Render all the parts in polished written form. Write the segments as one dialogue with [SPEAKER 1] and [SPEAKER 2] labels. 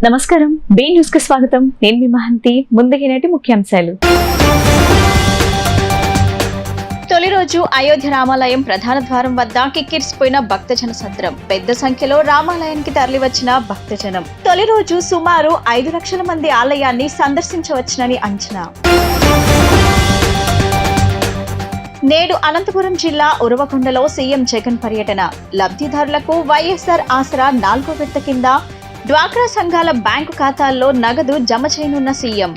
[SPEAKER 1] నమస్కారం, B news కి స్వాగతం. నేను మీ మహంతి. ముందుగినటి ముఖ్యాంశాలు. తొలి రోజు అయోధ్య రామాలయం ప్రధాన ద్వారం వద్ద కిక్కిరిసిపోయిన భక్తజన సంద్రం. పెద్ద సంఖ్యలో రామాలయానికి తరలివచ్చిన భక్తజనం. తొలి రోజు సుమారు 5 లక్షల మంది ఆలయాన్ని సందర్శించవచ్చునని అంచనా. నేడు అనంతపురం జిల్లా ఉరవకొండలో సీఎం జగన్ పర్యటన. లబ్ధిదారులకు వైఎస్ఆర్ ఆసరా 4వ విడత కింద డ్వాక్రా సంఘాల బ్యాంకు ఖాతాల్లో నగదు జమ చేయనున్న సీఎం.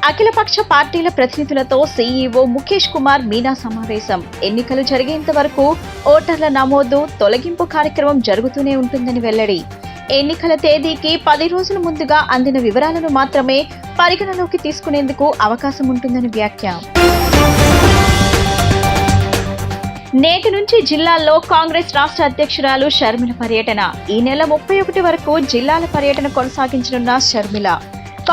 [SPEAKER 1] అఖిలపక్ష పార్టీల ప్రతినిధులతో సీఈఓ ముఖేష్ కుమార్ మీనా సమావేశం. ఎన్నికలు జరిగేంత వరకు ఓటర్ల నమోదు, తొలగింపు కార్యక్రమం జరుగుతూనే ఉంటుందని వెల్లడి. ఎన్నికల తేదీకి 10 రోజుల ముందుగా అందిన వివరాలను మాత్రమే పరిగణలోకి తీసుకునేందుకు అవకాశం ఉంటుందని వ్యాఖ్య. నేటి నుంచి జిల్లాల్లో కాంగ్రెస్ రాష్ట్ర అధ్యక్షురాలు షర్మిల పర్యటన. ఈ నెల 31 వరకు జిల్లాల పర్యటన కొనసాగించనున్న షర్మిల.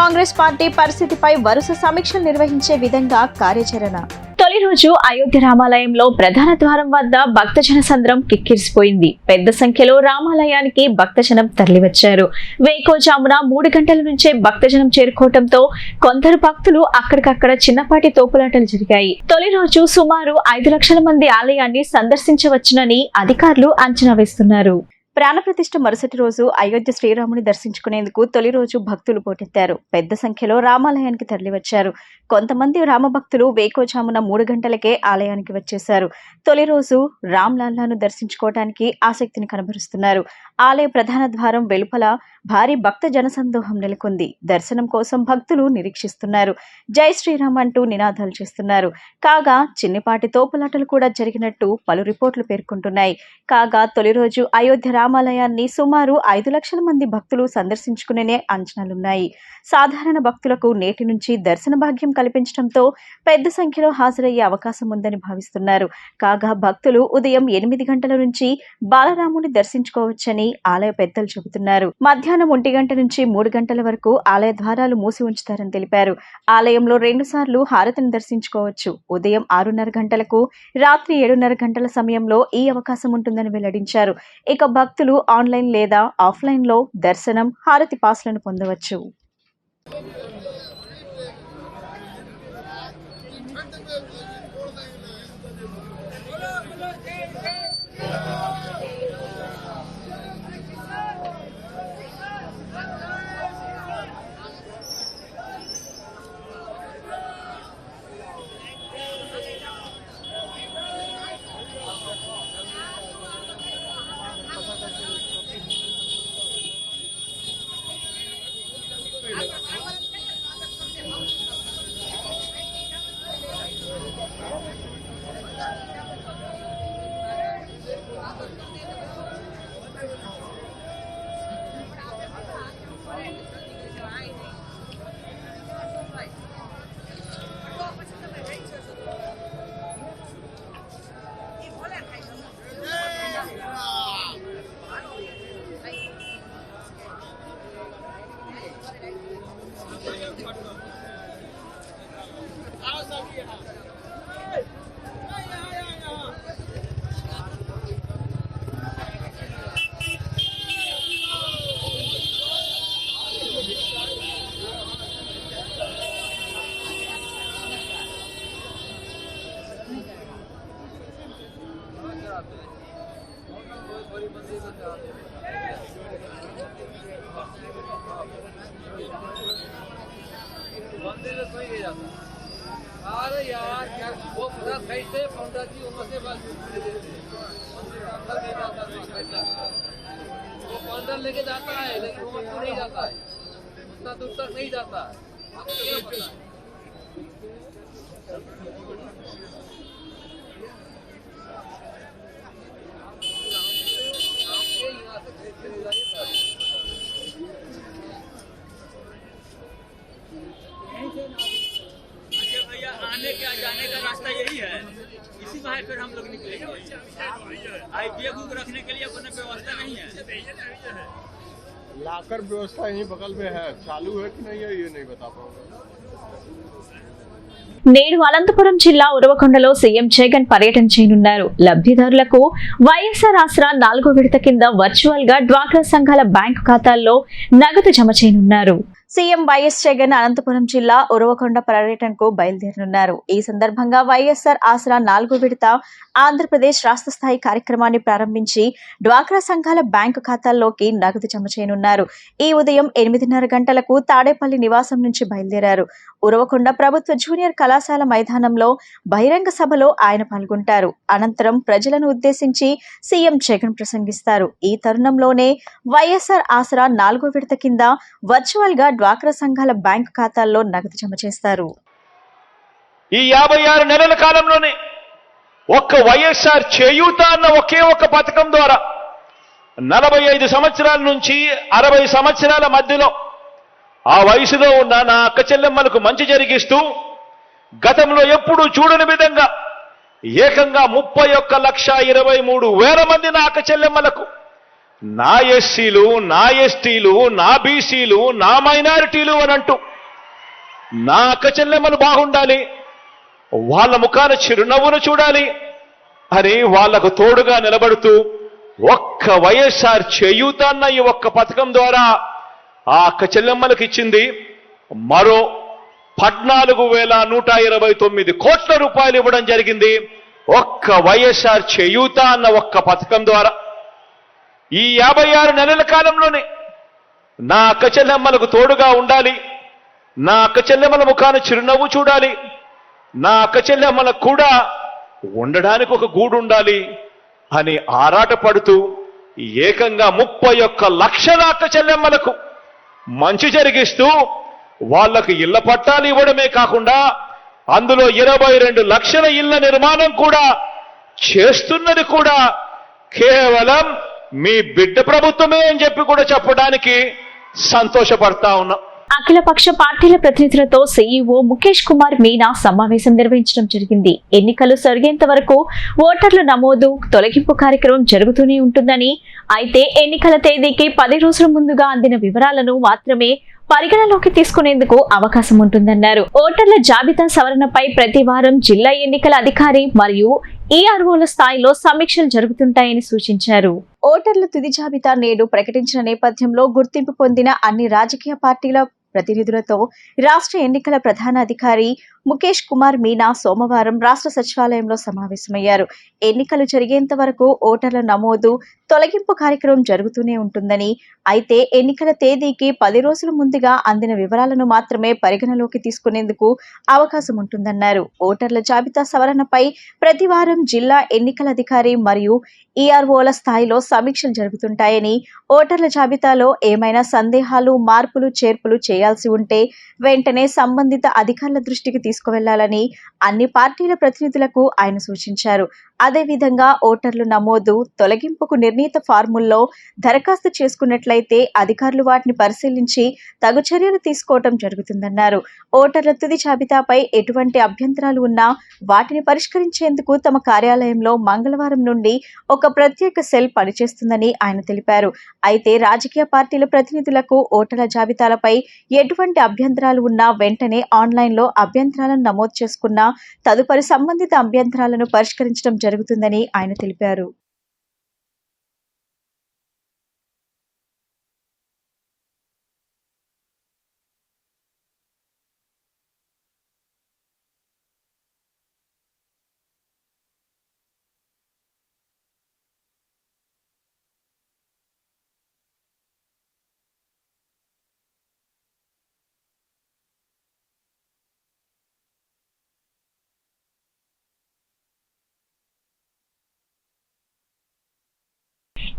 [SPEAKER 1] కాంగ్రెస్ పార్టీ పరిస్థితిపై వరుస సమీక్షలు నిర్వహించే విధంగా కార్యాచరణ. తొలి రోజు అయోధ్య రామాలయంలో ప్రధాన ద్వారం వద్ద భక్తజన సంద్రం కిక్కిరిసిపోయింది. పెద్ద సంఖ్యలో రామాలయానికి భక్తజనం తరలివచ్చారు. వేకోజామున 3 గంటల నుంచే భక్తజనం చేరుకోవడంతో కొందరు భక్తులు అక్కడికక్కడ చిన్నపాటి తోపులాటలు జరిగాయి. తొలి రోజు సుమారు 5 లక్షల మంది ఆలయాన్ని సందర్శించవచ్చునని అధికారులు అంచనా వేస్తున్నారు. ప్రాణప్రతిష్ఠ మరుసటి రోజు అయోధ్య శ్రీరాముని దర్శించుకునేందుకు తొలి రోజు భక్తులు పోటెత్తారు. పెద్ద సంఖ్యలో రామాలయానికి తరలివచ్చారు. కొంతమంది రామభక్తులు వేకోజామున 3 గంటలకే ఆలయానికి వచ్చేశారు. తొలి రోజు రామ్లాల్లాను దర్శించుకోవడానికి ఆసక్తిని కనబరుస్తున్నారు. ఆలయ ప్రధాన ద్వారం వెలుపల భారీ భక్త జనసందోహం నెలకొంది. దర్శనం కోసం భక్తులు నిరీక్షిస్తున్నారు. జై శ్రీరామ్ అంటూ నినాదాలు చేస్తున్నారు. కాగా చిన్నిపాటి తోపులాటలు కూడా జరిగినట్టు పలు రిపోర్టులు పేర్కొంటున్నాయి. కాగా తొలి రోజు అయోధ్య రామాలయాన్ని సుమారు 5 లక్షల మంది భక్తులు సందర్శించుకునే అంచనాలున్నాయి. సాధారణ భక్తులకు నేటి నుంచి దర్శన భాగ్యం కల్పించడంతో పెద్ద సంఖ్యలో హాజరయ్యే అవకాశం ఉందని భావిస్తున్నారు. కాగా భక్తులు ఉదయం 8 గంటల నుంచి బాలరాముని దర్శించుకోవచ్చని ఆలయ పెద్దలు చెబుతున్నారు. మధ్యాహ్నం 1 గంట నుంచి 3 గంటల వరకు ఆలయ ద్వారాలు మూసి ఉంచుతారని తెలిపారు. ఆలయంలో 2 సార్లు హారతిని దర్శించుకోవచ్చు. ఉదయం 6:30 గంటలకు, రాత్రి 7:30 గంటల సమయంలో ఈ అవకాశం ఉంటుందని వెల్లడించారు. ఇక భక్తులు ఆన్లైన్ లేదా ఆఫ్లైన్ లో దర్శనం, హారతి పాస్లను పొందవచ్చు.
[SPEAKER 2] अरे यार क्या वो पूरा सही से पहुंचा थी ऊपर से बस अंदर ले जाता है। वो अंदर लेके जाता है लेकिन वो अंदर नहीं जाता है, उतना दूर तक नहीं जाता है।
[SPEAKER 3] आने का जाने का रास्ता यही है, इसी में फिर हम लोग निकलेंगे। आई बैग रखने के लिए अपने व्यवस्था नहीं है।
[SPEAKER 4] लाकर व्यवस्था यहीं बगल में है, चालू है कि नहीं है ये नहीं बता पाऊंगा।
[SPEAKER 1] నేడు అనంతపురం జిల్లా ఉరవకొండలో సీఎం జగన్ పర్యటన చేయనున్నారు. లబ్ధిదారులకు వైఎస్ఆర్ ఆసరా 4వ విడత కింద వర్చువల్ గా డ్వాక్రా సంఘాల బ్యాంకు ఖాతాల్లో నగదు జమ చేయనున్నారు. సీఎం వైఎస్ జగన్ అనంతపురం జిల్లా ఉరవకొండ పర్యటనకు బయలుదేరనున్నారు. ఈ సందర్భంగా వైఎస్ఆర్ ఆసరా 4వ విడత ఆంధ్రప్రదేశ్ రాష్ట్ర స్థాయి కార్యక్రమాన్ని ప్రారంభించి డ్వాక్రా సంఘాల బ్యాంకు ఖాతాల్లోకి నగదు జమ చేయనున్నారు. ఈ ఉదయం 8:30 గంటలకు తాడేపల్లి నివాసం నుంచి బయలుదేరారు. ఉరవకొండ ప్రభుత్వ జూనియర్ కళాశాల మైదానంలో బహిరంగ సభలో ఆయన పాల్గొంటారు. అనంతరం ప్రజలను ఉద్దేశించి సీఎం జగన్ ప్రసంగిస్తారు. ఈ తరుణంలోనే వైఎస్ఆర్ ఆసరా 4వ విడత కింద వర్చువల్ గా డ్వాక్రా సంఘాల బ్యాంకు ఖాతాల్లో నగదు జమ చేస్తారు.
[SPEAKER 4] ఈ 56 నెలల కాలంలోనే ఒక్క వైఎస్ఆర్ చేయూత అన్న ఒకే ఒక పథకం ద్వారా 45 సంవత్సరాల నుంచి 60 సంవత్సరాల మధ్యలో ఆ వయసులో ఉన్న నా అక్క చెల్లెమ్మలకు మంచి జరిగిస్తూ గతంలో ఎప్పుడూ చూడని విధంగా ఏకంగా 31,23,000 మంది నా అక్క చెల్లెమ్మలకు నా ఎస్సీలు, నా ఎస్టీలు, నా బీసీలు, నా మైనారిటీలు అని అంటూ నా అక్క చెల్లెమ్మలు బాగుండాలి, వాళ్ళ ముఖాన చిరునవ్వును చూడాలి అని వాళ్లకు తోడుగా నిలబడుతూ ఒక్క వైఎస్ఆర్ చేయూత అన్న ఈ ఒక్క పథకం ద్వారా ఆ అక్క చెల్లెమ్మలకు ఇచ్చింది మరో 14,129 కోట్ల రూపాయలు ఇవ్వడం జరిగింది. ఒక్క వైఎస్ఆర్ చేయూత అన్న ఒక్క పథకం ద్వారా ఈ 56 నెలల కాలంలోనే నా అక్క చెల్లెమ్మలకు తోడుగా ఉండాలి, నా అక్క చెల్లెమ్మల ముఖాన చిరునవ్వు చూడాలి, నా అక్క చెల్లెమ్మలకు కూడా ఉండడానికి ఒక గూడు ఉండాలి అని ఆరాటపడుతూ ఏకంగా 31 లక్షల అక్క చెల్లెమ్మలకు మంచి జరిగిస్తూ వాళ్లకు ఇళ్ల పట్టాలు ఇవ్వడమే కాకుండా అందులో 22 లక్షల ఇళ్ల నిర్మాణం కూడా చేస్తున్నది కూడా కేవలం మీ బిడ్డ ప్రభుత్వమే అని చెప్పి కూడా చెప్పడానికి సంతోషపడతా ఉన్నాం.
[SPEAKER 1] అఖిలపక్ష పార్టీల ప్రతినిధులతో సీఈఓ ముఖేష్ కుమార్ మీనా సమావేశం నిర్వహించడం జరిగింది. ఎన్నికలు జరిగేంత వరకు ఓటర్ల నమోదు, తొలగింపు కార్యక్రమం జరుగుతూనే ఉంటుందని, అయితే ఎన్నికల తేదీకి 10 రోజుల ముందుగా అందిన వివరాలను మాత్రమే పరిగణలోకి తీసుకునేందుకు అవకాశం ఉంటుందన్నారు. ఓటర్ల జాబితా సవరణపై ప్రతి వారం జిల్లా ఎన్నికల అధికారి మరియు ఈఆర్ఓల స్థాయిలో సమీక్షలు జరుగుతుంటాయని సూచించారు. ఓటర్ల తుది జాబితా నేడు ప్రకటించిన నేపథ్యంలో గుర్తింపు పొందిన అన్ని రాజకీయ పార్టీల ప్రతినిధులతో రాష్ట్ర ఎన్నికల ప్రధాన అధికారి ముఖేష్ కుమార్ మీనా సోమవారం రాష్ట్ర సచివాలయంలో సమావేశమయ్యారు. ఎన్నికలు జరిగేంత వరకు ఓటర్ల నమోదు, తొలగింపు కార్యక్రమం జరుగుతూనే ఉంటుందని, అయితే ఎన్నికల తేదీకి 10 రోజుల ముందుగా అందిన వివరాలను మాత్రమే పరిగణలోకి తీసుకునేందుకు అవకాశం ఉంటుందన్నారు. ఓటర్ల జాబితా సవరణపై ప్రతి వారం జిల్లా ఎన్నికల అధికారి మరియు ఈఆర్ఓల స్థాయిలో సమీక్షలు జరుగుతుంటాయని, ఓటర్ల జాబితాలో ఏమైనా సందేహాలు, మార్పులు, చేర్పులు చేయాల్సి ఉంటే వెంటనే సంబంధిత అధికారుల దృష్టికి తీసుకువెళ్లాలని అన్ని పార్టీల ప్రతినిధులకు ఆయన సూచించారు. అదేవిధంగా ఓటర్లు నమోదు, తొలగింపుకు నిర్ణీత ఫార్ముల్లో దరఖాస్తు చేసుకున్నట్లయితే అధికారులు వాటిని పరిశీలించి తగు చర్యలు తీసుకోవడం జరుగుతుందన్నారు. ఓటర్ల తుది జాబితాపై ఎటువంటి అభ్యంతరాలు ఉన్నా వాటిని పరిష్కరించేందుకు తమ కార్యాలయంలో మంగళవారం నుండి ఒక ప్రత్యేక సెల్ పనిచేస్తుందని ఆయన తెలిపారు. అయితే రాజకీయ పార్టీల ప్రతినిధులకు ఓటర్ల జాబితాలపై ఎటువంటి అభ్యంతరాలు ఉన్నా వెంటనే ఆన్లైన్లో అభ్యంతరాలను నమోదు చేసుకున్న తదుపరి సంబంధిత అభ్యంతరాలను పరిష్కరించడం జరుగుతుందని ఆయన తెలిపారు.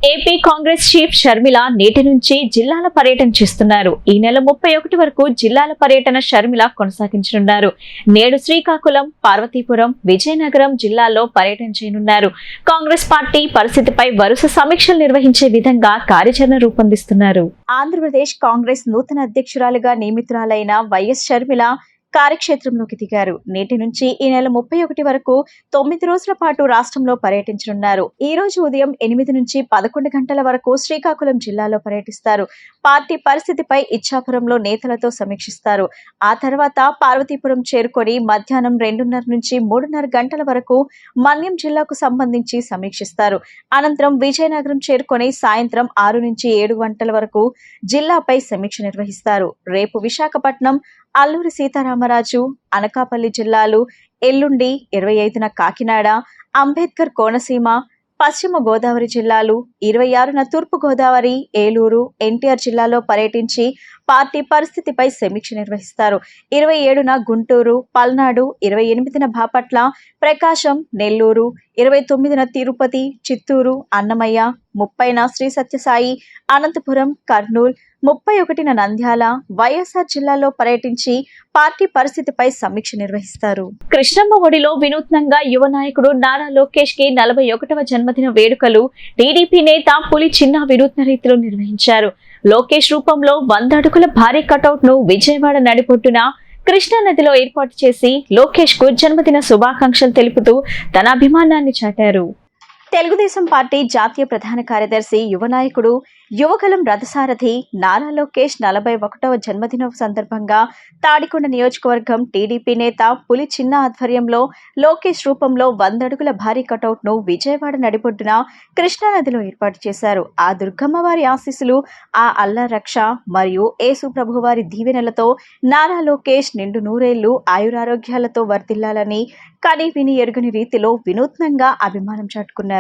[SPEAKER 1] ఏపీ కాంగ్రెస్ చీఫ్ షర్మిల నేటి నుంచి జిల్లాల పర్యటన చేస్తున్నారు. ఈ నెల 31 వరకు జిల్లాల పర్యటన షర్మిల కొనసాగించనున్నారు. నేడు శ్రీకాకుళం, పార్వతీపురం, విజయనగరం జిల్లాల్లో పర్యటన చేయనున్నారు. కాంగ్రెస్ పార్టీ పరిస్థితిపై వరుస సమీక్షలు నిర్వహించే విధంగా కార్యాచరణ రూపొందిస్తున్నారు. ఆంధ్రప్రదేశ్ కాంగ్రెస్ నూతన అధ్యక్షురాలుగా నియమితురాలైన వైఎస్ షర్మిల కార్యక్షేత్రంలోకి దిగారు. నేటి నుంచి ఈ నెల 31 వరకు 9 రోజుల పాటు రాష్ట్రంలో పర్యటించనున్నారు. ఈ రోజు ఉదయం 8 నుంచి 11 గంటల వరకు శ్రీకాకుళం జిల్లాలో పర్యటిస్తారు. పార్టీ పరిస్థితిపై ఇచ్చాపురంలో నేతలతో సమీక్షిస్తారు. ఆ తర్వాత పార్వతీపురం చేరుకొని మధ్యాహ్నం 2:30 నుంచి 3:30 గంటల వరకు మన్యం జిల్లాకు సంబంధించి సమీక్షిస్తారు. అనంతరం విజయనగరం చేరుకొని సాయంత్రం 6 నుంచి 7 గంటల వరకు జిల్లాపై సమీక్ష నిర్వహిస్తారు. రేపు విశాఖపట్నం, అల్లూరి సీతారామరాజు, అనకాపల్లి జిల్లాలు, ఎల్లుండి 25న కాకినాడ, అంబేద్కర్ కోనసీమ, పశ్చిమ గోదావరి జిల్లాలు, 26న తూర్పు గోదావరి, ఏలూరు, ఎన్టీఆర్ జిల్లాలో పర్యటించి పార్టీ పరిస్థితిపై సమీక్ష నిర్వహిస్తారు. 27న గుంటూరు, పల్నాడు, 28న బాపట్ల, ప్రకాశం, నెల్లూరు, 29న తిరుపతి, చిత్తూరు, అన్నమయ్య, 30న శ్రీ సత్యసాయి, అనంతపురం, కర్నూలు, 31న నంద్యాల, వైఎస్ఆర్ జిల్లాలో పర్యటించి పార్టీ పరిస్థితిపై సమీక్ష నిర్వహిస్తారు. కృష్ణమ్మ ఒడిలో వినూత్నంగా యువ నాయకుడు నారా లోకేష్ కి 41వ జన్మదిన వేడుకలు టీడీపీ నేత పులి చిన్న వినూత్న రీతిలో నిర్వహించారు. లోకేష్ రూపంలో 100 అడుగుల భారీ కటౌట్ ను విజయవాడ నడిబొడ్డున కృష్ణా నదిలో ఏర్పాటు చేసి లోకేష్ కు జన్మదిన శుభాకాంక్షలు తెలుపుతూ తన అభిమానాన్ని చాటారు. తెలుగుదేశం పార్టీ జాతీయ ప్రధాన కార్యదర్శి, యువ నాయకుడు, యువగలం రథసారథి నారా లోకేష్ 41వ జన్మదినం సందర్భంగా తాడికొండ నియోజకవర్గం టీడీపీ నేత పులి చిన్న ఆధ్వర్యంలో లోకేష్ రూపంలో 100 అడుగుల భారీ కటౌట్ ను విజయవాడ నడిబొడ్డున కృష్ణా నదిలో ఏర్పాటు చేశారు. ఆ దుర్గమ్మ వారి ఆశీస్సులు, ఆ అల్లా రక్ష మరియు యేసు ప్రభు వారి దీవెనలతో నారా లోకేష్ నిండు నూరేళ్లు ఆయురారోగ్యాలతో వర్ధిల్లాలని కని విని ఎరుగని రీతిలో వినూత్నంగా అభిమానం చాటుకున్నారు.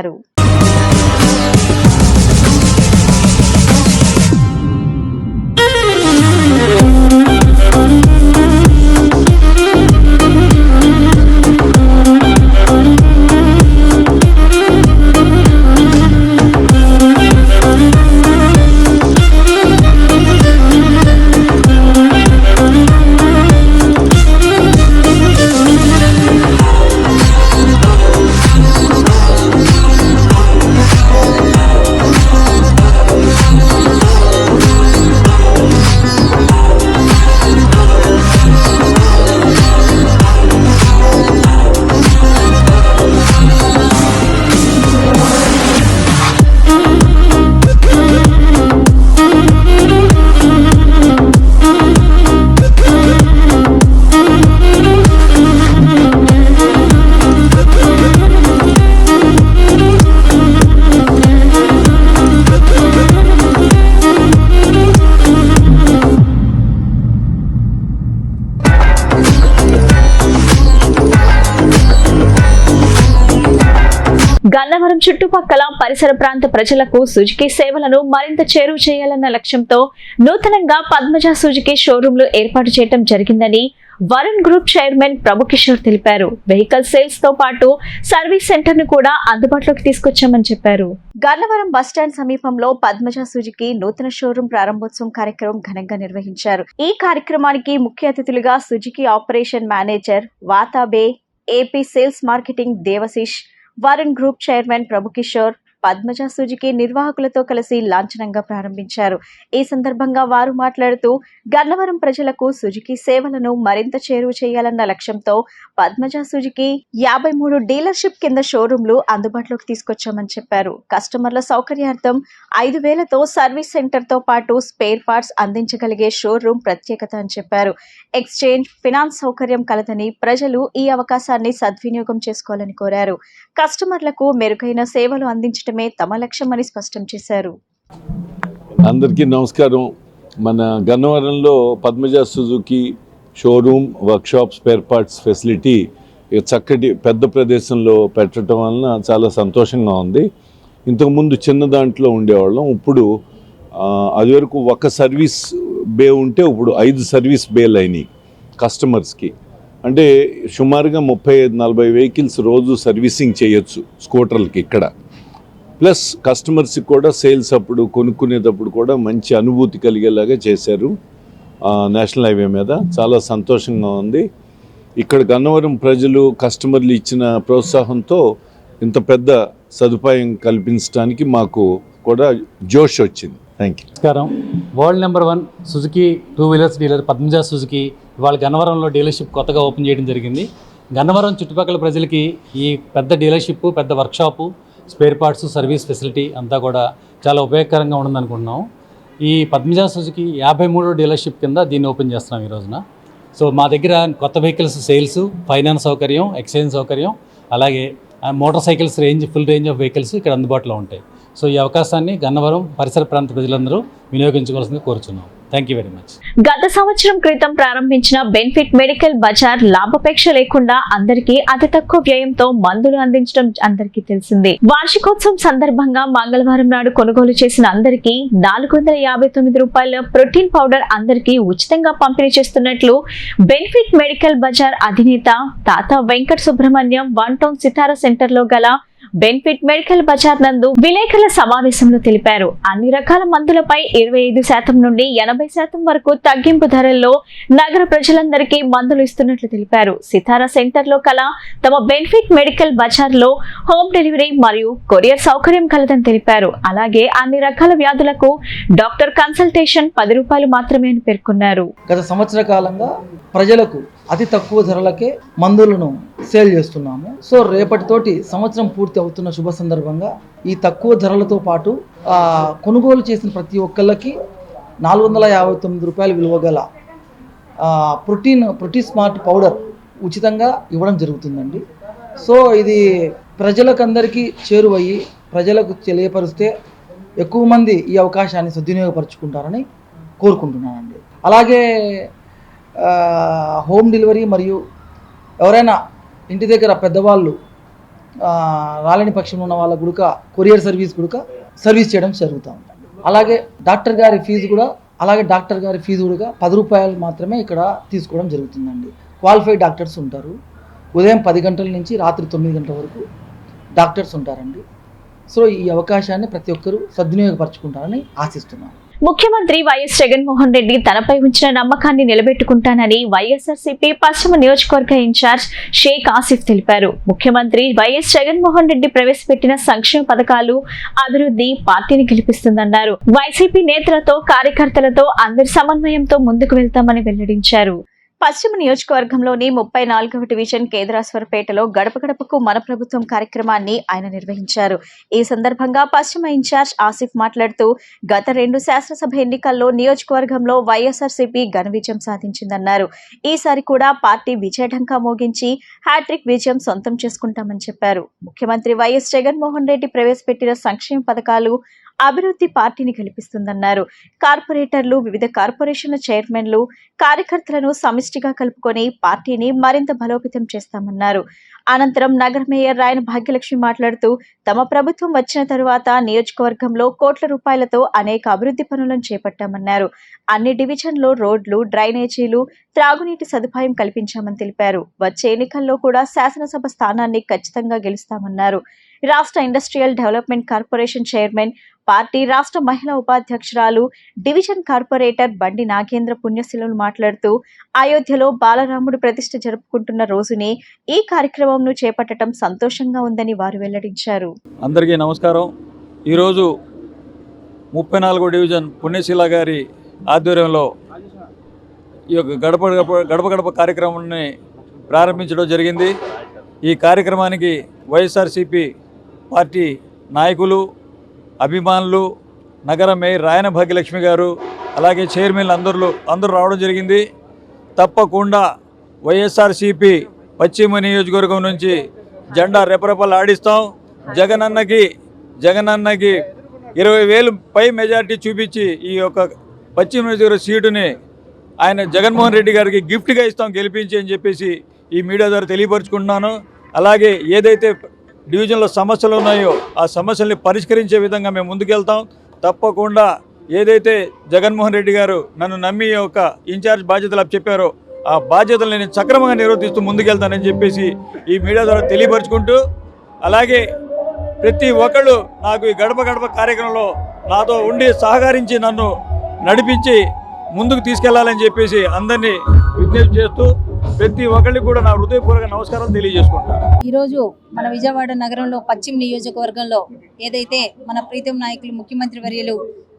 [SPEAKER 1] గన్నవరం చుట్టుపక్కల పరిసర ప్రాంత ప్రజలకు సుజుకి సేవలను మరింత చేరువ చేయాలన్న లక్ష్యంతో నూతనంగా పద్మజ సుజుకి షోరూంలు ఏర్పాటు చేయడం జరిగిందని వరుణ్ గ్రూప్ చైర్మన్ ప్రభుకిషోర్ తెలిపారు. వెహికల్ సేల్స్ తో పాటు సర్వీస్ సెంటర్ ను కూడా అందుబాటులోకి తీసుకొచ్చామని చెప్పారు. గన్నవరం బస్టాండ్ సమీపంలో పద్మజ సుజుకి నూతన షోరూం ప్రారంభోత్సవం కార్యక్రమం ఘనంగా నిర్వహించారు. ఈ కార్యక్రమానికి ముఖ్య అతిథులుగా Suzuki operation manager Watabe, AP sales marketing Devashish, Varun group chairman Prabhukishore, Padmaja Suzuki నిర్వాహకులతో కలిసి లాంఛనంగా ప్రారంభించారు. ఈ సందర్భంగా వారు మాట్లాడుతూ గన్నవరం ప్రజలకు సుజుకి సేవలను మరింత చేరువ చేయాలన్న లక్ష్యంతో పద్మజ సుజుకి 53 డీలర్షిప్ కింద షోరూంలు అందుబాటులోకి తీసుకొచ్చామని చెప్పారు. కస్టమర్ల సౌకర్యార్థం 5,000తో సర్వీస్ సెంటర్ తో పాటు స్పేర్ పార్ట్స్ అందించగలిగే షోరూం ప్రత్యేకత అని చెప్పారు. ఎక్స్చేంజ్, ఫినాన్స్ సౌకర్యం కలదని ప్రజలు ఈ అవకాశాన్ని సద్వినియోగం చేసుకోవాలని కోరారు. కస్టమర్లకు మెరుగైన సేవలు అందించడమే తమ లక్ష్యమని స్పష్టం చేశారు.
[SPEAKER 5] అందరికీ నమస్కారం. మన గన్నవరంలో Padmaja Suzuki showroom, workshop, spare parts facility చక్కటి పెద్ద ప్రదేశంలో పెట్టడం వలన చాలా సంతోషంగా ఉంది. ఇంతకుముందు చిన్న దాంట్లో ఉండేవాళ్ళం. ఇప్పుడు అది వరకు ఒక సర్వీస్ బే ఉంటే ఇప్పుడు 5 సర్వీస్ బేలు అయినాయి కస్టమర్స్కి. అంటే సుమారుగా 35-40 వెహికల్స్ రోజు సర్వీసింగ్ చేయొచ్చు స్కూటర్లకి ఇక్కడ. ప్లస్ కస్టమర్స్కి కూడా సేల్స్ అప్పుడు కొనుక్కునేటప్పుడు కూడా మంచి అనుభూతి కలిగేలాగా చేశారు. నేషనల్ హైవే మీద చాలా సంతోషంగా ఉంది. ఇక్కడ గన్నవరం ప్రజలు, కస్టమర్లు ఇచ్చిన ప్రోత్సాహంతో ఇంత పెద్ద సదుపాయం కల్పించడానికి మాకు కూడా జోష్ వచ్చింది. Thank you.
[SPEAKER 6] నమస్కారం. World number 1 Suzuki 2 wheelers dealer Padmaja Suzuki ఇవాళ గన్నవరంలో డీలర్షిప్ కొత్తగా ఓపెన్ చేయడం జరిగింది. గన్నవరం చుట్టుపక్కల ప్రజలకి ఈ పెద్ద డీలర్షిప్, పెద్ద workshop, spare parts, service facility అంతా కూడా చాలా ఉపయోగకరంగా ఉందనుకుంటున్నాం. ఈ పద్మజ సుజుకి 53వ డీలర్షిప్ కింద దీన్ని ఓపెన్ చేస్తున్నాం ఈ రోజున. సో మా దగ్గర కొత్త వెహికల్స్ సేల్స్, ఫైనాన్స్ సౌకర్యం, ఎక్స్చేంజ్ సౌకర్యం, అలాగే motor cycles full range of vehicles ఇక్కడ అందుబాటులో ఉంటాయి. సో ఈ అవకాశాన్ని గన్నవరం పరిసర ప్రాంత ప్రజలందరూ వినియోగించుకోవాల్సిందిగా కోరుచున్నాం. Thank you very much.
[SPEAKER 1] గత సంవత్సరం క్రితం ప్రారంభించిన బెనిఫిట్ మెడికల్ బజార్ లాభాపేక్ష లేకుండా అందరికీ అతి తక్కువ వ్యయంతో మందులు అందించడం అందరికీ తెలిసిందే. వార్షికోత్సవం సందర్భంగా మంగళవారం నాడు కొనుగోలు చేసిన అందరికీ 459 రూపాయల ప్రోటీన్ పౌడర్ అందరికీ ఉచితంగా పంపిణీ చేస్తున్నట్లు బెనిఫిట్ మెడికల్ బజార్ అధినేత తాత వెంకట సుబ్రహ్మణ్యం 1 టౌన్ సితారా సెంటర్ లో గల బెనిఫిట్ మెడికల్ బజార్ నందు విలేకరుల సమావేశంలో తెలిపారు. అన్ని రకాల మందులపై 25% నుండి 80% వరకు తగ్గింపు ధరల్లో నగర ప్రజలందరికీ మందులు ఇస్తున్నట్లు తెలిపారు. సితారా సెంటర్ లో కల తమ బెనిఫిట్ మెడికల్ బజార్ లో హోమ్ డెలివరీ మరియు కొరియర్ సౌకర్యం కలదని తెలిపారు. అలాగే అన్ని రకాల వ్యాధులకు డాక్టర్ కన్సల్టేషన్ 10 రూపాయలు మాత్రమే అని పేర్కొన్నారు.
[SPEAKER 7] గత సంవత్సర కాలంగా ప్రజలకు అతి తక్కువ ధరలకే మందులను సేల్ చేస్తున్నాము. సో రేపటితోటి సంవత్సరం పూర్తి అవుతున్న శుభ సందర్భంగా ఈ తక్కువ ధరలతో పాటు కొనుగోలు చేసిన ప్రతి ఒక్కళ్ళకి 459 రూపాయలు విలువ గల ప్రోటీన్ స్మార్ట్ పౌడర్ ఉచితంగా ఇవ్వడం జరుగుతుందండి. సో ఇది ప్రజలకందరికీ చేరువయ్యి ప్రజలకు తెలియపరిస్తే ఎక్కువ మంది ఈ అవకాశాన్ని సద్వినియోగపరుచుకుంటారని కోరుకుంటున్నానండి. అలాగే హోమ్ డెలివరీ మరియు ఎవరైనా ఇంటి దగ్గర పెద్దవాళ్ళు రాలేని పక్షంలో ఉన్న వాళ్ళ గుడక కొరియర్ సర్వీస్ చేయడం జరుగుతుంది. అలాగే డాక్టర్ గారి ఫీజు కూడా 10 రూపాయలు మాత్రమే ఇక్కడ తీసుకోవడం జరుగుతుందండి. క్వాలిఫైడ్ డాక్టర్స్ ఉంటారు. ఉదయం 10 గంటల నుంచి రాత్రి 9 గంటల వరకు డాక్టర్స్ ఉంటారండి. సో ఈ అవకాశాన్ని ప్రతి ఒక్కరూ సద్వినియోగపరచుకుంటారని ఆశిస్తున్నాను.
[SPEAKER 1] ముఖ్యమంత్రి వైఎస్ జగన్మోహన్ రెడ్డి తనపై ఉంచిన నమ్మకాన్ని నిలబెట్టుకుంటానని వైఎస్ఆర్సీపీ పశ్చిమ నియోజకవర్గ ఇన్ఛార్జ్ షేక్ ఆసిఫ్ తెలిపారు. ముఖ్యమంత్రి వైఎస్ జగన్మోహన్ రెడ్డి ప్రవేశపెట్టిన సంక్షేమ పథకాలు, అభివృద్ధి పార్టీని గెలిపిస్తుందన్నారు. వైసీపీ నేతలతో, కార్యకర్తలతో అందరి సమన్వయంతో ముందుకు వెళ్తామని వెల్లడించారు. పశ్చిమ నియోజకవర్గంలోని 34వ డివిజన్ కేదారేశ్వరపేటలో గడప గడపకు మన ప్రభుత్వం కార్యక్రమాన్ని ఆయన నిర్వహించారు. ఈ సందర్భంగా పశ్చిమ ఇన్ఛార్జ్ ఆసిఫ్ మాట్లాడుతూ గత 2 శాసనసభ ఎన్నికల్లో నియోజకవర్గంలో వైఎస్ఆర్సీపీ ఘన విజయం సాధించిందన్నారు. ఈసారి కూడా పార్టీ విజయఢంకా మోగించి హ్యాట్రిక్ విజయం సొంతం చేసుకుంటామని చెప్పారు. ముఖ్యమంత్రి వైఎస్ జగన్మోహన్ రెడ్డి ప్రవేశపెట్టిన సంక్షేమ పథకాలు, అభివృద్ధి పార్టీని గెలిపిస్తుందన్నారు. కార్పొరేటర్లు, వివిధ కార్పొరేషన్ల చైర్మన్లు, కార్యకర్తలను సమిష్టిగా కలుపుకొని పార్టీని మరింత బలోపేతం చేస్తామన్నారు. అనంతరం నగర మేయర్ రాయన భాగ్యలక్ష్మి మాట్లాడుతూ తమ ప్రభుత్వం వచ్చిన తరువాత నియోజకవర్గంలో కోట్ల రూపాయలతో అనేక అభివృద్ధి పనులను చేపట్టామన్నారు. అన్ని డివిజన్లో రోడ్లు, డ్రైనేజీలు, త్రాగునీటి సదుపాయం కల్పించామని తెలిపారు. వచ్చే ఎన్నికల్లో కూడా శాసనసభ స్థానాన్ని ఖచ్చితంగా గెలుస్తామన్నారు. రాష్ట్ర industrial development corporation chairman, party రాష్ట్ర మహిళా ఉపాధ్యక్షురాలు, డివిజన్ కార్పొరేటర్ బండి నాగేంద్ర పుణ్యశీలులు మాట్లాడుతూ అయోధ్యలో బాలరాముడు ప్రతిష్ఠ జరుపుకుంటున్న రోజునే ఈ కార్యక్రమంను చేపట్టడం సంతోషంగా ఉందని వారు వెల్లడించారు.
[SPEAKER 8] అందరికీ నమస్కారం. ఈరోజు 34వ డివిజన్ పుణ్యశీల గారి ఆధ్వర్యంలో ఈ యొక్క గడప కార్యక్రమాన్ని ప్రారంభించడం జరిగింది. ఈ కార్యక్రమానికి వైఎస్ఆర్సీపీ పార్టీ నాయకులు, అభిమానులు, నగర మేయర్ రాయన భాగ్యలక్ష్మి గారు, అలాగే చైర్మన్లు అందరూ రావడం జరిగింది. తప్పకుండా వైఎస్ఆర్సీపీ పశ్చిమ నియోజకవర్గం నుంచి జెండా రెపరెపలు ఆడిస్తాం. జగనన్నకి 20,000 పై మెజార్టీ చూపించి ఈ యొక్క పశ్చిమ నియోజకవర్గ సీటుని ఆయన జగన్మోహన్ రెడ్డి గారికి గిఫ్ట్గా ఇస్తాం, గెలిపించి అని చెప్పేసి ఈ మీడియా ద్వారా తెలియపరుచుకుంటున్నాను. అలాగే ఏదైతే డివిజన్లో సమస్యలు ఉన్నాయో ఆ సమస్యల్ని పరిష్కరించే విధంగా మేము ముందుకెళ్తాం. తప్పకుండా ఏదైతే జగన్మోహన్ రెడ్డి గారు నన్ను నమ్మి ఒక ఇన్ఛార్జ్ బాధ్యతలు చెప్పారో ఆ బాధ్యతలు నేను సక్రమంగా నిర్వర్తిస్తూ ముందుకెళ్తానని చెప్పేసి ఈ మీడియా ద్వారా తెలియపరుచుకుంటూ, అలాగే ప్రతి ఒక్కళ్ళు నాకు ఈ గడప కార్యక్రమంలో నాతో ఉండి సహకరించి నన్ను నడిపించి ముందుకు తీసుకెళ్లాలని చెప్పేసి అందరినీ విజ్ఞప్తి చేస్తూ ప్రతి ఒక్కరికి కూడా నా హృదయపూర్వక నమస్కారాలు తెలియజేసుకుంటాను.
[SPEAKER 9] ఈరోజు మన విజయవాడ నగరంలో పశ్చిమ నియోజకవర్గంలో ఏదైతే మన ప్రీతం నాయకులు ముఖ్యమంత్రి వర్యులు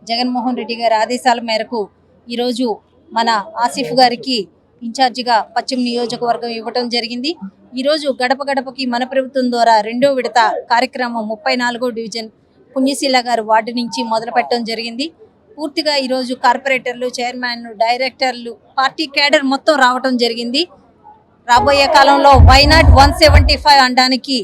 [SPEAKER 9] జగన్మోహన్ రెడ్డి గారి ఆదేశాల మేరకు ఈరోజు మన ఆసిఫ్ గారికి ఇన్ఛార్జిగా పశ్చిమ నియోజకవర్గం ఇవ్వటం జరిగింది. ఈరోజు గడప గడపకి మన ప్రభుత్వం ద్వారా 2వ విడత కార్యక్రమం 34వ డివిజన్ పుణ్యశీల గారి వార్డు నుంచి మొదలు పెట్టడం జరిగింది. పూర్తిగా ఈరోజు కార్పొరేటర్లు, చైర్మన్, డైరెక్టర్లు, పార్టీ కేడర్ మొత్తం రావటం జరిగింది. రాబోయే కాలంలో వైనాట్ 175 అనడానికి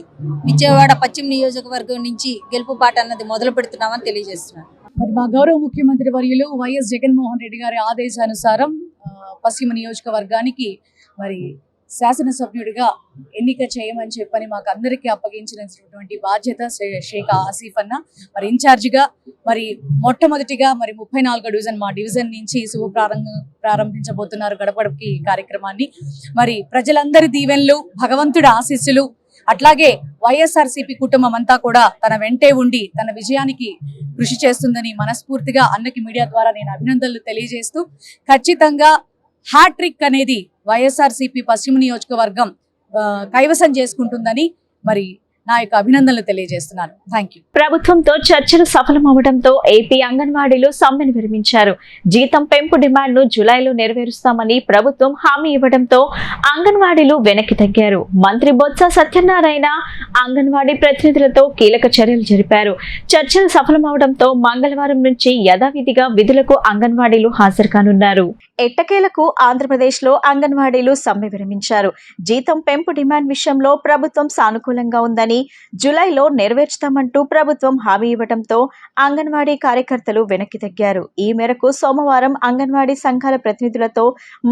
[SPEAKER 9] విజయవాడ పశ్చిమ నియోజకవర్గం నుంచి గెలుపు బాట అన్నది మొదలు పెడుతున్నామని తెలియజేస్తున్నారు.
[SPEAKER 10] మరి మా గౌరవ ముఖ్యమంత్రి వర్యులు వైఎస్ జగన్మోహన్ రెడ్డి గారి ఆదేశానుసారం పశ్చిమ నియోజకవర్గానికి మరి శాసనసభ్యుడిగా ఎన్నిక చేయమని చెప్పని మాకు అందరికీ అప్పగించినటువంటి బాధ్యత షేక్ ఆసిఫ్ అన్న మరి ఇన్ఛార్జిగా మరి మొట్టమొదటిగా మరి 34వ డివిజన్ మా డివిజన్ నుంచి శుభ ప్రారంభించబోతున్నారు గడపడకి కార్యక్రమాన్ని. మరి ప్రజలందరి దీవెనలు, భగవంతుడి ఆశీస్సులు, అట్లాగే వైఎస్ఆర్సీపీ కుటుంబం అంతా కూడా తన వెంటే ఉండి తన విజయానికి కృషి చేస్తుందని మనస్ఫూర్తిగా అన్నకి మీడియా ద్వారా నేను అభినందనలు తెలియజేస్తూ, ఖచ్చితంగా హ్యాట్రిక్ అనేది వైఎస్ఆర్సీపీ పశ్చిమ నియోజకవర్గం కైవసం చేసుకుంటుందని మరి నా యొక్క అభినందనలు తెలియజేస్తున్నాను. Thank you.
[SPEAKER 1] ప్రభుత్వంతో చర్చలు సఫలమవడంతో ఏపీ అంగన్వాడీలు సమ్మెను విరమించారు. జీతం పెంపు డిమాండ్ను జూలైలో నెరవేరుస్తామని ప్రభుత్వం హామీ ఇవ్వడంతో అంగన్వాడీలు వెనక్కి తగ్గారు. మంత్రి బొత్స సత్యనారాయణ అంగన్వాడీ ప్రతినిధులతో కీలక చర్యలు జరిపారు. చర్చలు సఫలమవడంతో మంగళవారం నుంచి యథావిధిగా విధులకు అంగన్వాడీలు హాజరు కానున్నారు. ఎట్టకేలకు ఆంధ్రప్రదేశ్ లో అంగన్వాడీలు సమ్మె విరమించారు. జీతం పెంపు డిమాండ్ విషయంలో ప్రభుత్వం సానుకూలంగా ఉందని, జూలైలో నెరవేర్చుతామంటూ ప్రభుత్వం హామీ ఇవ్వడంతో అంగన్వాడీ కార్యకర్తలు వెనక్కి తగ్గారు. ఈ మేరకు సోమవారం అంగన్వాడీ సంఘాల ప్రతినిధులతో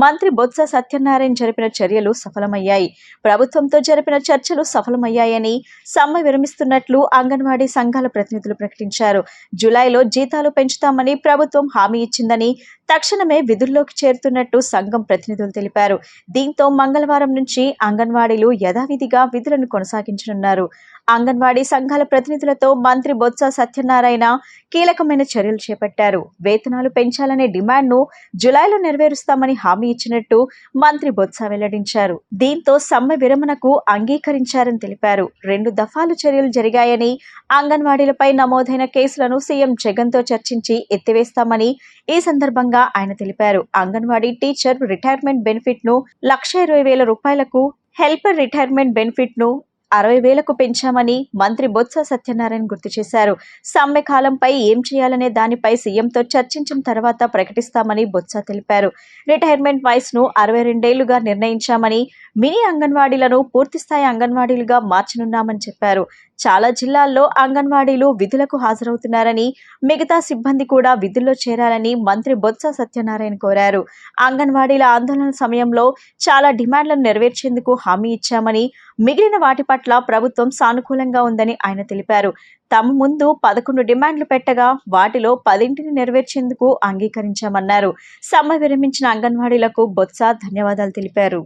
[SPEAKER 1] మంత్రి బొత్స సత్యనారాయణ జరిపిన చర్యలు సఫలమయ్యాయి. ప్రభుత్వంతో జరిపిన చర్చలు సఫలమయ్యాయని, సమ్మె విరమిస్తున్నట్లు అంగన్వాడీ సంఘాల ప్రతినిధులు ప్రకటించారు. జూలైలో జీతాలు పెంచుతామని ప్రభుత్వం హామీ ఇచ్చిందని, తక్షణమే విధుల్లోకి చేరుతున్నట్టు సంఘం ప్రతినిధులు తెలిపారు. దీంతో మంగళవారం నుంచి అంగన్వాడీలు యథావిధిగా విధులను కొనసాగించనున్నారు. అంగన్వాడీ సంఘాల ప్రతినిధులతో మంత్రి బొత్స సత్యనారాయణ కీలకమైన చర్యలు చేపట్టారు. వేతనాలు పెంచాలనే డిమాండ్ను జూలైలో నెరవేరుస్తామని హామీ ఇచ్చినట్టు మంత్రి బొత్స వెల్లడించారు. దీంతో సమ్మె విరమణకు అంగీకరించారని తెలిపారు. 2 దఫాలు చర్యలు జరిగాయని, అంగన్వాడీలపై నమోదైన కేసులను సీఎం జగన్తో చర్చించి ఎత్తివేస్తామని ఈ సందర్భంగా ఆయన తెలిపారు. అంగన్వాడీ టీచర్ రిటైర్మెంట్ బెనిఫిట్ ను 1,20,000 రూపాయలకు, హెల్పర్ రిటైర్మెంట్ బెనిఫిట్ ను 60,000కు పెంచామని మంత్రి బొత్స సత్యనారాయణ గుర్తు చేశారు. సమ్మె కాలంపై ఏం చేయాలనే దానిపై సీఎంతో చర్చించిన తర్వాత ప్రకటిస్తామని బొత్స తెలిపారు. రిటైర్మెంట్ వయసును 62 ఏళ్లుగా నిర్ణయించామని, మినీ అంగన్వాడీలను పూర్తిస్థాయి అంగన్వాడీలుగా మార్చనున్నామని చెప్పారు. చాలా జిల్లాల్లో అంగన్వాడీలు విధులకు హాజరవుతున్నారని, మిగతా సిబ్బంది కూడా విధుల్లో చేరాలని మంత్రి బొత్స సత్యనారాయణ కోరారు. అంగన్వాడీల ఆందోళన సమయంలో చాలా డిమాండ్లను నెరవేర్చేందుకు హామీ ఇచ్చామని, మిగిలిన వాటి పట్ల ప్రభుత్వం సానుకూలంగా ఉందని ఆయన తెలిపారు. తమ ముందు 11 డిమాండ్లు పెట్టగా వాటిలో 10ని నెరవేర్చేందుకు అంగీకరించామన్నారు. సమ్మె విరమించిన అంగన్వాడీలకు బొత్స ధన్యవాదాలు తెలిపారు.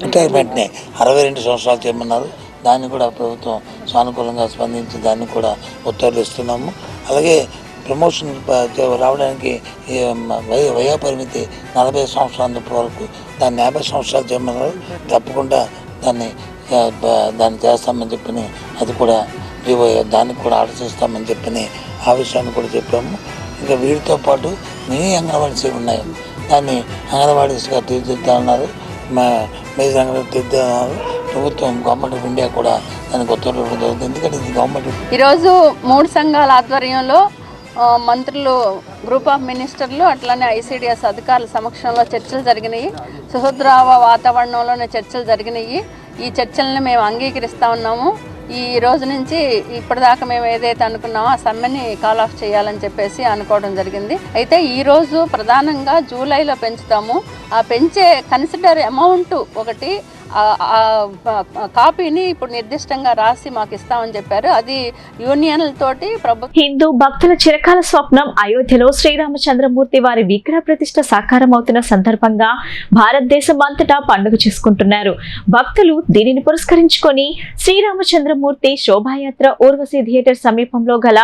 [SPEAKER 11] రిటైర్మెంట్ని 62 సంవత్సరాలు చేయమన్నారు. దాన్ని కూడా ప్రభుత్వం సానుకూలంగా స్పందించి దాన్ని కూడా ఉత్తర్వులు ఇస్తున్నాము. అలాగే ప్రమోషన్ రావడానికి వయోపరిమితి 40 సంవత్సరాల వరకు దాన్ని 50 సంవత్సరాలు చేయమన్నారు. తప్పకుండా దాన్ని చేస్తామని చెప్పని, అది కూడా దానికి కూడా ఆలోచిస్తామని చెప్పని ఆ విషయాన్ని కూడా చెప్పాము. ఇంకా వీటితో పాటు మినీ అంగన్వాడీస్ ఉన్నాయి, దాన్ని అంగన్వాడీస్గా తీర్చిదిద్దామన్నారు. మేజర్ అంగన్వాడీ తీర్చిదిద్దామన్నారు. ప్రభుత్వం గవర్నమెంట్ ఆఫ్ ఇండియా కూడా దానికి ఉత్తర్వులు ఇవ్వడం జరుగుతుంది. ఎందుకంటే ఇది గవర్నమెంట్.
[SPEAKER 12] ఈరోజు 3 సంఘాల ఆధ్వర్యంలో మంత్రులు, గ్రూప్ ఆఫ్ మినిస్టర్లు, అట్లానే ఐసీడీఎస్ అధికారుల సమక్షంలో చర్చలు జరిగినాయి. సుహృద్రావ వాతావరణంలోనే చర్చలు జరిగినాయి. ఈ చర్చలను మేము అంగీకరిస్తూ ఉన్నాము. ఈ రోజు నుంచి ఇప్పటిదాకా మేము ఏదైతే అనుకున్నామో ఆ సమ్మెని కాల్ ఆఫ్ చేయాలని చెప్పేసి అనుకోవడం జరిగింది. అయితే ఈరోజు ప్రధానంగా జూలైలో పెంచుతాము. ఆ పెంచే కన్సిడర్ అమౌంట్ ఒకటి కాపీని ఇప్పుడు నిర్దిష్టంగా రాసి మాకు ఇస్తామని చెప్పారు. అది యూనియన్లతోటి
[SPEAKER 1] హిందూ భక్తుల చిరకాల స్వప్నం అయోధ్యలో శ్రీరామచంద్రమూర్తి వారి విగ్రహ ప్రతిష్ఠ సాకారం అవుతున్న సందర్భంగా భారతదేశం అంతటా పండుగ చేసుకుంటున్నారు. భక్తులు దీనిని పురస్కరించుకొని శ్రీరామచంద్రమూర్తి శోభాయాత్ర ఊర్వశి థియేటర్ సమీపంలో గల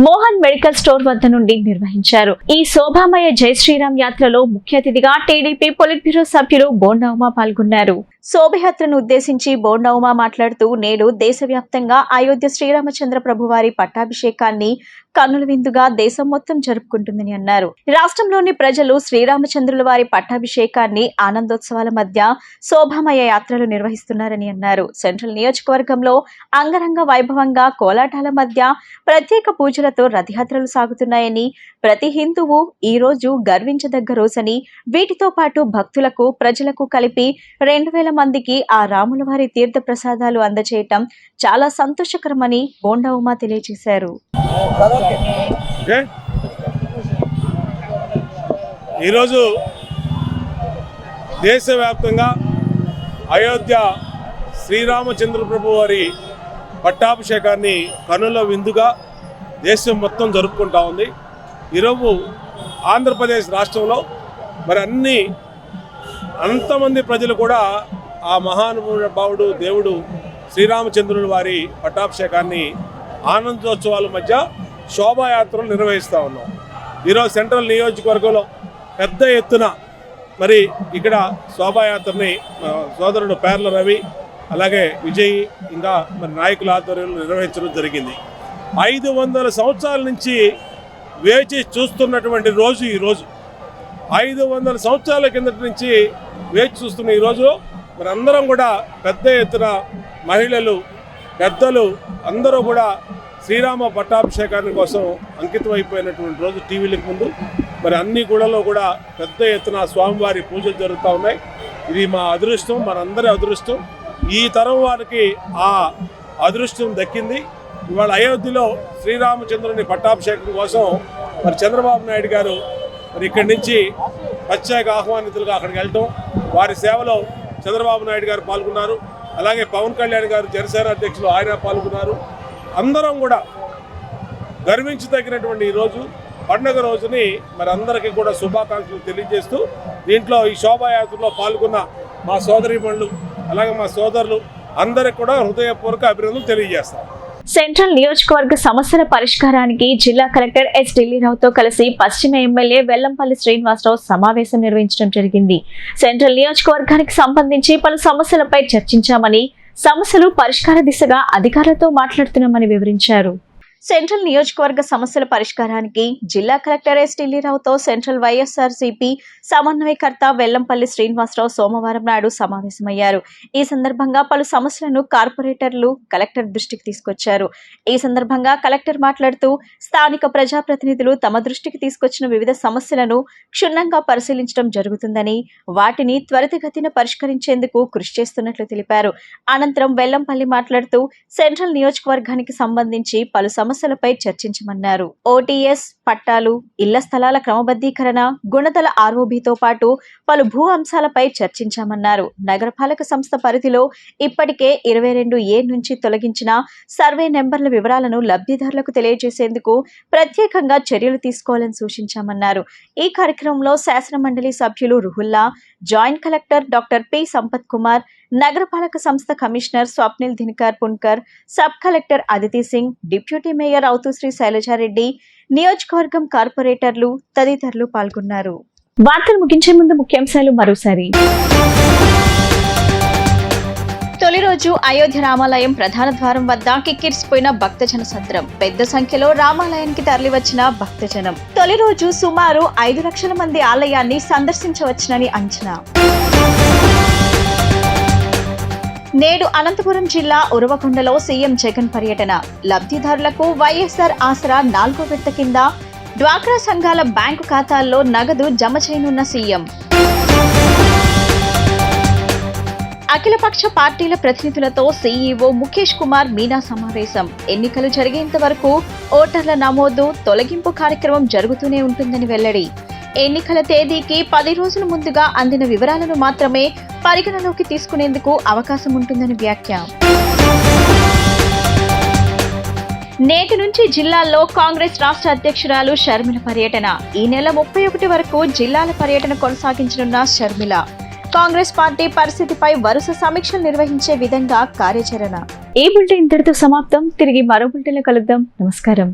[SPEAKER 1] మోహన్ మెడికల్ స్టోర్ వద్ద నుండి నిర్వహించారు. ఈ శోభామయ జై శ్రీరామ్ యాత్రలో ముఖ్య అతిథిగా టీడీపీ పొలిట్ బ్యూరో సభ్యులు బోండా ఉమా పాల్గొన్నారు. శోభయాత్రను ఉద్దేశించి బోండా ఉమా మాట్లాడుతూ నేడు దేశవ్యాప్తంగా అయోధ్య శ్రీరామచంద్ర ప్రభువారి పట్టాభిషేకాన్ని కన్నుల విందుగా దేశం మొత్తం జరుపుకుంటుందని అన్నారు. రాష్ట్రంలోని ప్రజలు శ్రీరామచంద్రుల వారి పట్టాభిషేకాన్ని ఆనందోత్సవాల మధ్య శోభామయ యాత్రలు నిర్వహిస్తున్నారని అన్నారు. సెంట్రల్ నియోజకవర్గంలో అంగరంగ వైభవంగా కోలాటాల మధ్య ప్రత్యేక పూజలతో రథయాత్రలు సాగుతున్నాయని, ప్రతి హిందువు ఈ రోజు గర్వించదగ్గ రోజని, వీటితో పాటు భక్తులకు ప్రజలకు కలిపి 2000 మందికి ఆ రాముల వారి తీర్థ ప్రసాదాలు అందజేయటం చాలా సంతోషకరమని బోండా ఉమా తెలియజేశారు.
[SPEAKER 13] ఈరోజు దేశవ్యాప్తంగా అయోధ్య శ్రీరామచంద్ర ప్రభు వారి పట్టాభిషేకాన్ని కనుల విందుగా దేశం మొత్తం జరుపుకుంటా ఉంది. ఈరోజు ఆంధ్రప్రదేశ్ రాష్ట్రంలో మరి అంతమంది ప్రజలు కూడా ఆ మహానుభావుడు దేవుడు శ్రీరామచంద్రుల వారి పట్టాభిషేకాన్ని ఆనందోత్సవాల మధ్య శోభాయాత్రలు నిర్వహిస్తూ ఉన్నాం. ఈరోజు సెంట్రల్ నియోజకవర్గంలో పెద్ద ఎత్తున మరి ఇక్కడ శోభాయాత్రని సోదరుడు పేర్ల రవి అలాగే విజయ్ ఇంకా మరి నాయకుల ఆధ్వర్యంలో నిర్వహించడం జరిగింది. 500 సంవత్సరాల నుంచి వేచి చూస్తున్నటువంటి రోజు ఈరోజు. 500 సంవత్సరాల కిందటి నుంచి వేచి చూస్తున్న ఈరోజు మరి అందరం కూడా పెద్ద ఎత్తున మహిళలు పెద్దలు అందరూ కూడా శ్రీరామ పట్టాభిషేకాన్ని కోసం అంకితం అయిపోయినటువంటి రోజు. టీవీలకు ముందు మరి అన్ని గుళ్ళలో కూడా పెద్ద ఎత్తున స్వామివారి పూజలు జరుగుతూ ఉన్నాయి. ఇది మా అదృష్టం, మనందరి అదృష్టం. ఈ తరం వారికి ఆ అదృష్టం దక్కింది. ఇవాళ అయోధ్యలో శ్రీరామచంద్రుని పట్టాభిషేకం కోసం మరి చంద్రబాబు నాయుడు గారు మరి ఇక్కడి నుంచి ప్రత్యేక ఆహ్వానితులుగా అక్కడికి వెళ్ళటం, వారి సేవలో చంద్రబాబు నాయుడు గారు పాల్గొన్నారు. అలాగే పవన్ కళ్యాణ్ గారు జనసేన అధ్యక్షులు ఆయన పాల్గొన్నారు. అందరం కూడా గర్వించదగినటువంటి ఈరోజు పండుగ రోజుని మరి అందరికీ కూడా శుభాకాంక్షలు తెలియజేస్తూ దీంట్లో ఈ శోభాయాత్రలో పాల్గొన్న మా సోదరీమణులు అలాగే మా సోదరులు అందరికి కూడా హృదయపూర్వక అభినందనలు తెలియజేస్తాం.
[SPEAKER 1] సెంట్రల్ నియోజకవర్గ సమస్యల పరిష్కారానికి జిల్లా కలెక్టర్ ఎస్ ఢిల్లీరావుతో కలిసి పశ్చిమ ఎమ్మెల్యే వెల్లంపల్లి శ్రీనివాసరావు సమావేశం నిర్వహించడం జరిగింది. సెంట్రల్ నియోజకవర్గానికి సంబంధించి పలు సమస్యలపై చర్చించామని, సమస్యలు పరిష్కార దిశగా అధికారులతో మాట్లాడుతున్నామని వివరించారు. సెంట్రల్ నియోజకవర్గ సమస్యల పరిష్కారానికి జిల్లా కలెక్టర్ ఎస్ ఢిల్లీరావుతో సెంట్రల్ వైఎస్ఆర్సీపీ సమన్వయకర్త వెల్లంపల్లి శ్రీనివాసరావు సోమవారం నాడు సమావేశమయ్యారు. ఈ సందర్భంగా పలు సమస్యలను కార్పొరేటర్లు కలెక్టర్ దృష్టికి తీసుకొచ్చారు. ఈ సందర్భంగా కలెక్టర్ మాట్లాడుతూ స్థానిక ప్రజాప్రతినిధులు తమ దృష్టికి తీసుకొచ్చిన వివిధ సమస్యలను క్షుణ్ణంగా పరిశీలించడం జరుగుతుందని, వాటిని త్వరితగతిన పరిష్కరించేందుకు కృషి చేస్తున్నట్లు తెలిపారు. అనంతరం వెల్లంపల్లి మాట్లాడుతూ సెంట్రల్ నియోజకవర్గానికి సంబంధించి పలు సమస్యలపై చర్చించమన్నారు. ఓటీఎస్, పట్టాలు, ఇళ్ల స్థలాల క్రమబద్ధీకరణ, గుణదల ఆర్ఓబీతో పాటు పలు భూ అంశాలపై చర్చించామన్నారు. నగరపాలక సంస్థ పరిధిలో ఇప్పటికే 22A నుంచి తొలగించిన సర్వే నెంబర్ల వివరాలను లబ్ధిదారులకు తెలియజేసేందుకు ప్రత్యేకంగా చర్యలు తీసుకోవాలని సూచించామన్నారు. ఈ కార్యక్రమంలో శాసన మండలి సభ్యులు Ruhulla, joint collector doctor P Sampath Kumar, నగరపాలక సంస్థ కమిషనర్ Swapnil Dinakar Punkar, sub collector Aditi Singh, deputy mayor Avutushri Sailajareddy, నియోజకవర్గం కార్పొరేటర్లు తదితరులు పాల్గొన్నారు. వార్తలు ముగించే ముందు ముఖ్యాంశాలు మరోసారి. తొలి రోజు అయోధ్య రామాలయం ప్రధాన ద్వారం వద్ద కిక్కిరిసిపోయిన భక్తజన సంద్రం. పెద్ద సంఖ్యలో రామాలయానికి తరలివచ్చిన భక్తజనం. తొలి రోజు సుమారు 5 లక్షల మంది ఆలయాన్ని సందర్శించవచ్చునని అంచనా. నేడు అనంతపురం జిల్లా ఉరవకొండలో సీఎం జగన్ పర్యటన. లబ్ధిదారులకు వైఎస్ఆర్ ఆసరా 4వ విడత కింద డ్వాక్రా సంఘాల బ్యాంకు ఖాతాల్లో నగదు జమ చేయనున్న సీఎం. అఖిలపక్ష పార్టీల ప్రతినిధులతో సీఈఓ ముఖేష్ కుమార్ మీనా సమావేశం. ఎన్నికలు జరిగేంత వరకు ఓటర్ల నమోదు, తొలగింపు కార్యక్రమం జరుగుతూనే ఉంటుందని వెల్లడి. ఎన్నికల తేదీకి 10 రోజుల ముందుగా అందిన వివరాలను మాత్రమే పరిగణలోకి తీసుకునేందుకు అవకాశం ఉంటుందని వ్యాఖ్య. నేటి నుంచి జిల్లాల్లో కాంగ్రెస్ రాష్ట్ర అధ్యక్షురాలు షర్మిల పర్యటన. ఈ నెల 31 వరకు జిల్లాల పర్యటన కొనసాగించనున్న షర్మిల. కాంగ్రెస్ పార్టీ పరిస్థితిపై వరుస సమీక్షలు నిర్వహించే విధంగా కార్యాచరణ. ఈ బులెటిన్ ఇంతటితో సమాప్తం. తిరిగి మరో బులెటిన్లో కలుద్దాం. నమస్కారం.